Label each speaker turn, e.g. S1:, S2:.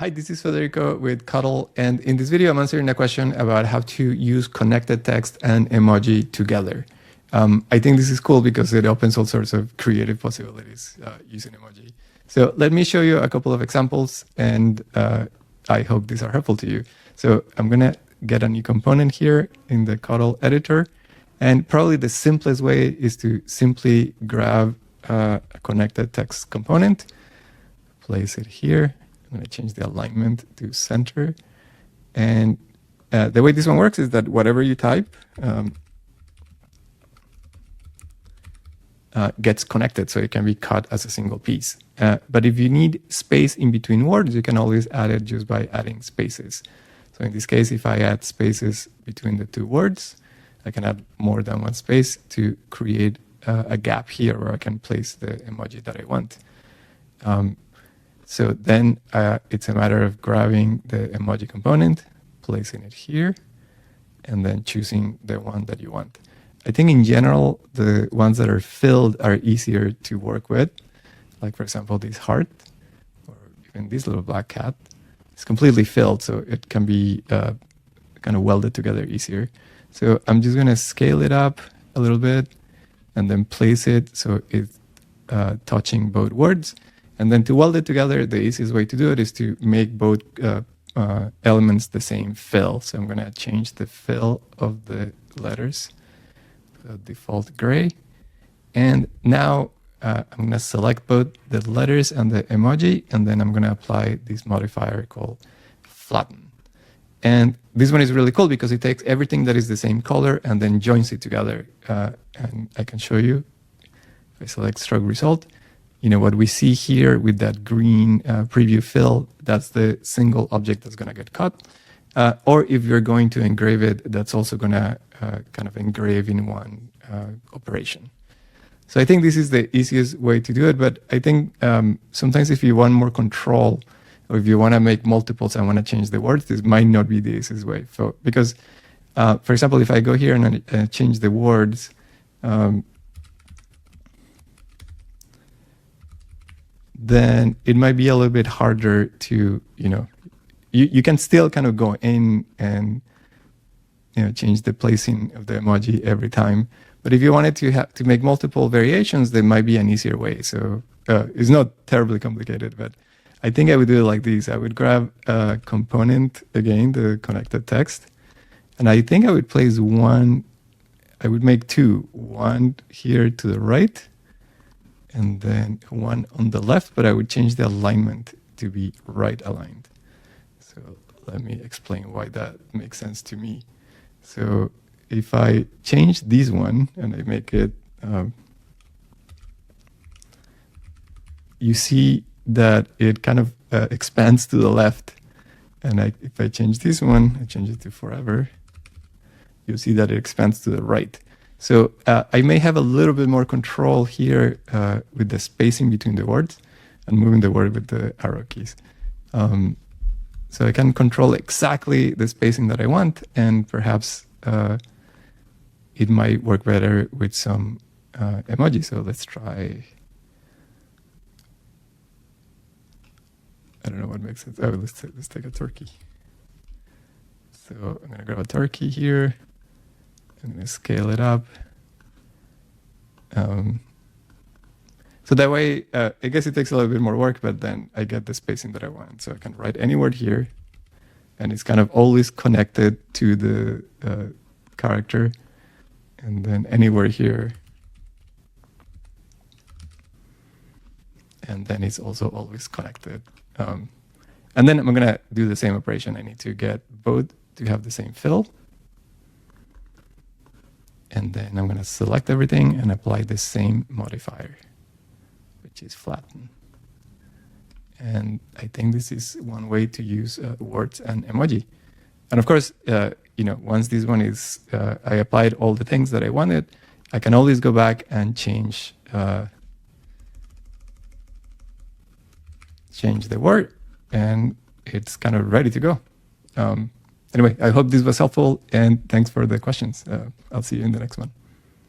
S1: Hi, this is Federico with Cuttle, and in this video I'm answering a question about how to use connected text and emoji together. I think this is cool because it opens all sorts of creative possibilities using emoji. So let me show you a couple of examples, and I hope these are helpful to you. So I'm going to get a new component here in the Cuttle editor, and probably the simplest way is to simply grab a connected text component, place it here. I'm going to change the alignment to center. And the way this one works is that whatever you type gets connected, so it can be cut as a single piece. But if you need space in between words, you can always add it just by adding spaces. So in this case, if I add spaces between the two words, I can add more than one space to create a gap here where I can place the emoji that I want. So then it's a matter of grabbing the emoji component, placing it here, and then choosing the one that you want. I think in general, the ones that are filled are easier to work with. Like, for example, this heart, or even this little black cat. It's completely filled, so it can be kind of welded together easier. So I'm just going to scale it up a little bit and then place it so it's touching both words. And then to weld it together, the easiest way to do it is to make both elements the same fill. So I'm going to change the fill of the letters to default gray. And now I'm going to select both the letters and the emoji, and then I'm going to apply this modifier called Flatten. And this one is really cool because it takes everything that is the same color and then joins it together. And I can show you. If I select stroke result, you know, what we see here with that green preview fill, that's the single object that's going to get cut. Or if you're going to engrave it, that's also going to kind of engrave in one operation. So I think this is the easiest way to do it. But I think sometimes if you want more control, or if you want to make multiples and want to change the words, this might not be the easiest way. So, because, for example, if I go here and change the words, then it might be a little bit harder to, you know, you can still kind of go in and, you know, change the placing of the emoji every time. But if you wanted to make multiple variations, there might be an easier way. So it's not terribly complicated, but I think I would do it like this. I would grab a component, again, the connected text, and I think I would place one, I would make two, one here to the right, and then one on the left, but I would change the alignment to be right aligned. So let me explain why that makes sense to me. So if I change this one and I make it, you see that it kind of expands to the left. And if I change this one, I change it to forever, you'll see that it expands to the right. So I may have a little bit more control here with the spacing between the words and moving the word with the arrow keys. So I can control exactly the spacing that I want, and perhaps it might work better with some emoji. So let's try, I don't know what makes sense. Oh, let's take a turkey. So I'm going to grab a turkey here. I'm going to scale it up. So that way, I guess it takes a little bit more work, but then I get the spacing that I want. So I can write any word here, and it's kind of always connected to the character, and then anywhere here. And then it's also always connected. And then I'm going to do the same operation. I need to get both to have the same fill. And then I'm going to select everything and apply the same modifier, which is flatten. And I think this is one way to use words and emoji. And of course, you know, once this one is, I applied all the things that I wanted, I can always go back and change the word, and it's kind of ready to go. Anyway, I hope this was helpful, and thanks for the questions. I'll see you in the next one.